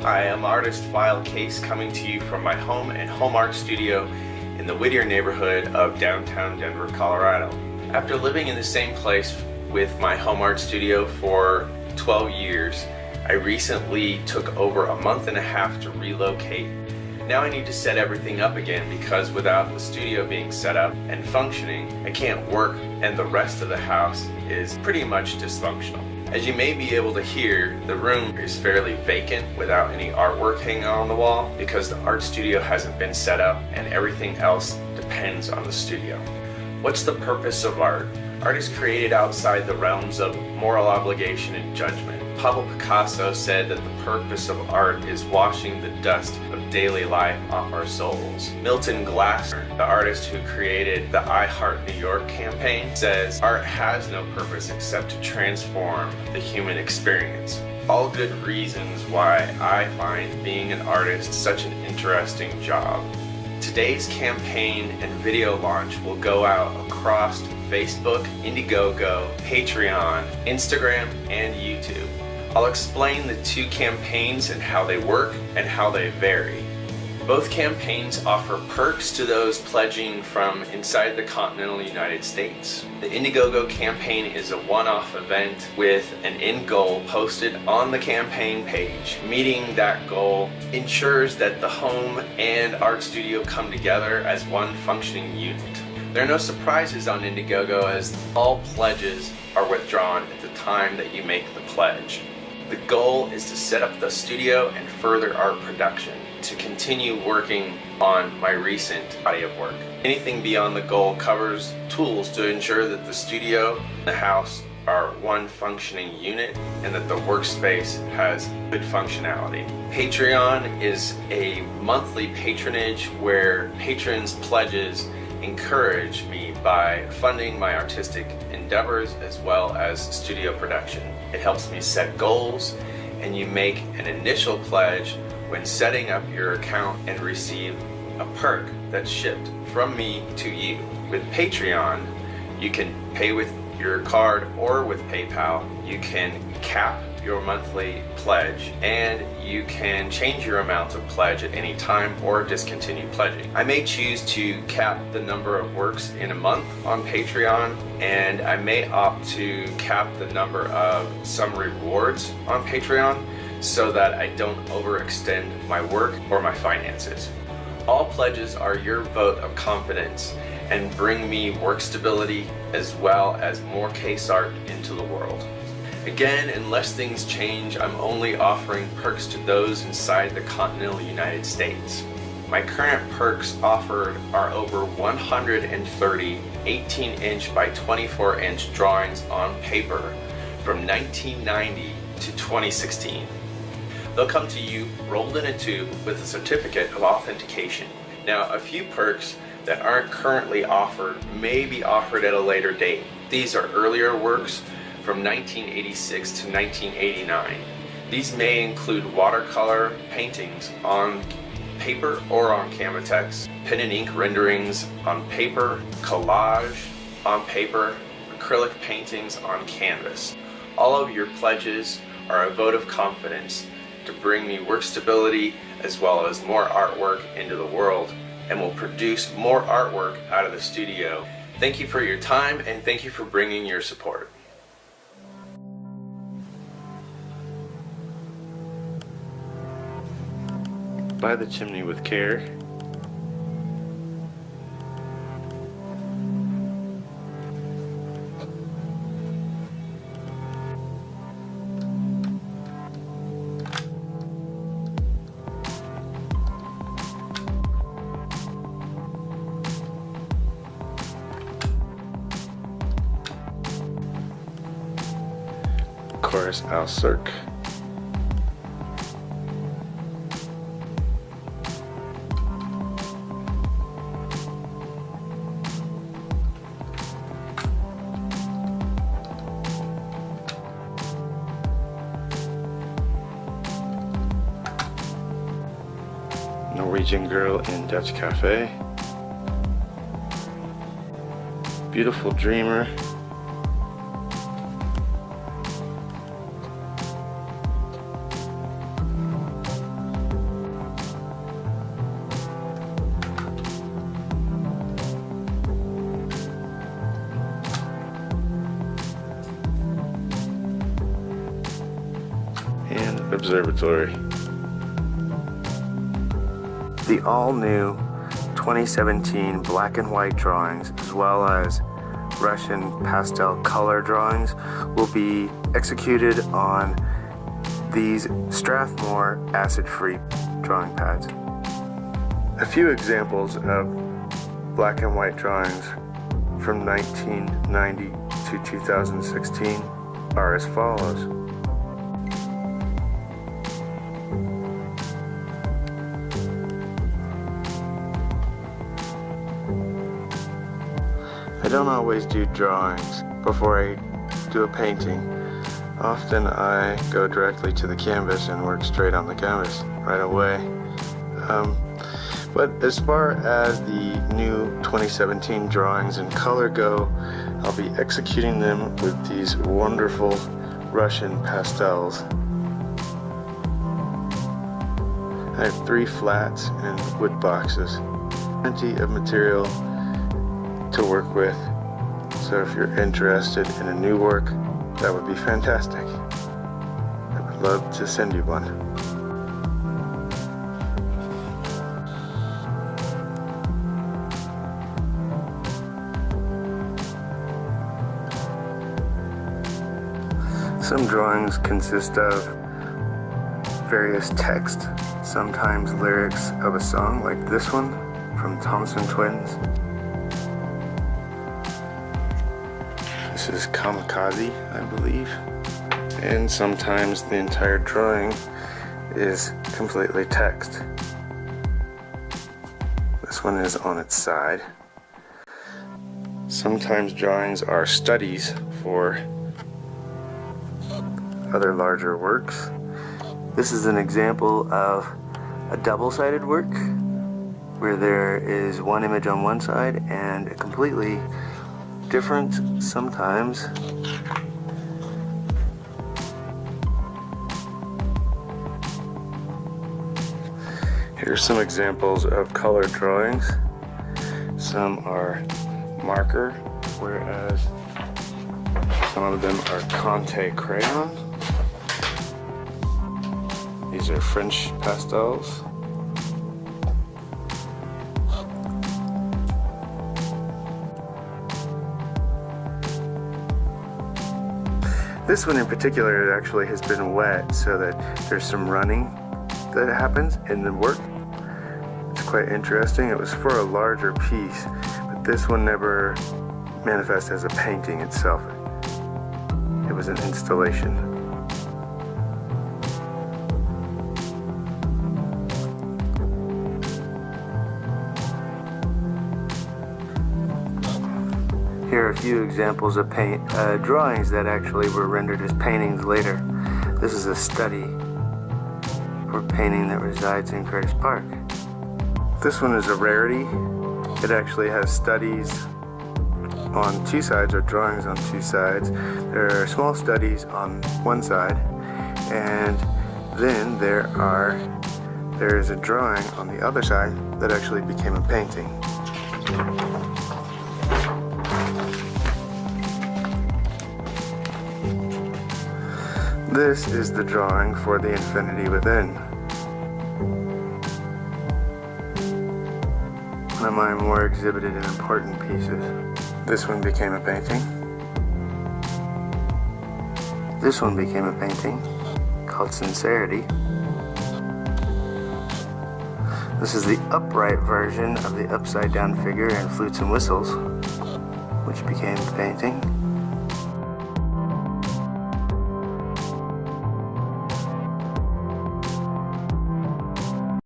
I am artist File Case, coming to you from my home and home art studio in the Whittier neighborhood of downtown Denver, Colorado. After living in the same place with my home art studio for 12 years, I recently took over a month and a half to relocate. Now I need to set everything up again because without the studio being set up and functioning, I can't work, and the rest of the house is pretty much dysfunctional. As you may be able to hear, the room is fairly vacant without any artwork hanging on the wall because the art studio hasn't been set up and everything else depends on the studio. What's the purpose of art? Art is created outside the realms of moral obligation and judgment. Pablo Picasso said that the purpose of art is washing the dust of daily life off our souls. Milton Glaser, the artist who created the I Heart New York campaign, says art has no purpose except to transform the human experience. All good reasons why I find being an artist such an interesting job. Today's campaign and video launch will go out across Facebook, Indiegogo, Patreon, Instagram, and YouTube. I'll explain the two campaigns and how they work and how they vary. Both campaigns offer perks to those pledging from inside the continental United States. The Indiegogo campaign is a one-off event with an end goal posted on the campaign page. Meeting that goal ensures that the home and art studio come together as one functioning unit. There are no surprises on Indiegogo as all pledges are withdrawn at the time that you make the pledge. The goal is to set up the studio and further art production to continue working on my recent body of work. Anything beyond the goal covers tools to ensure that the studio and the house are one functioning unit and that the workspace has good functionality. Patreon is a monthly patronage where patrons' pledges encourage me by funding my artistic endeavors as well as studio production. It helps me set goals, and you make an initial pledge when setting up your account and receive a perk that's shipped from me to you. With Patreon, you can pay with your card or with PayPal. You can cap your monthly pledge, and you can change your amount of pledge at any time or discontinue pledging. I may choose to cap the number of works in a month on Patreon, and I may opt to cap the number of some rewards on Patreon so that I don't overextend my work or my finances. All pledges are your vote of confidence and bring me work stability as well as more case art into the world. Again, unless things change, I'm only offering perks to those inside the continental United States. My current perks offered are over 130 18-inch by 24-inch drawings on paper from 1990 to 2016. They'll come to you rolled in a tube with a certificate of authentication. Now, a few perks that aren't currently offered may be offered at a later date. These are earlier works from 1986 to 1989. These may include watercolor paintings on paper or on Canvatex, pen and ink renderings on paper, collage on paper, acrylic paintings on canvas. All of your pledges are a vote of confidence to bring me work stability as well as more artwork into the world, and will produce more artwork out of the studio. Thank you for your time, and thank you for bringing your support. By the chimney with care. Of course, Al Cirque. Norwegian Girl in Dutch Cafe. Beautiful Dreamer. Observatory. The all-new 2017 black and white drawings, as well as Russian pastel color drawings, will be executed on these Strathmore acid-free drawing pads. A few examples of black and white drawings from 1990 to 2016 are as follows. I don't always do drawings before I do a painting. Often I go directly to the canvas and work straight on the canvas right away. But as far as the new 2017 drawings in color go, I'll be executing them with these wonderful Russian pastels. I have 3 flats and wood boxes. Plenty of material to work with, so if you're interested in a new work, that would be fantastic. I would love to send you one. Some drawings consist of various text, sometimes lyrics of a song like this one from Thompson Twins. This is Kamikaze, I believe. And sometimes the entire drawing is completely text. This one is on its side. Sometimes drawings are studies for other larger works. This is an example of a double-sided work where there is one image on one side and a completely different sometimes. Here's some examples of color drawings. Some are marker, whereas some of them are Conte crayon. These are French pastels. This one in particular actually has been wet, so that there's some running that happens in the work. It's quite interesting. It was for a larger piece, but this one never manifested as a painting itself. It was an installation. Here are a few examples of drawings that actually were rendered as paintings later. This is a study for painting that resides in Curtis Park. This one is a rarity. It actually has studies on 2 sides, or drawings on 2 sides. There are small studies on one side, and then there is a drawing on the other side that actually became a painting. This is the drawing for The Infinity Within. One of my more exhibited and important pieces. This one became a painting. This one became a painting called Sincerity. This is the upright version of the upside down figure in Flutes and Whistles, which became a painting.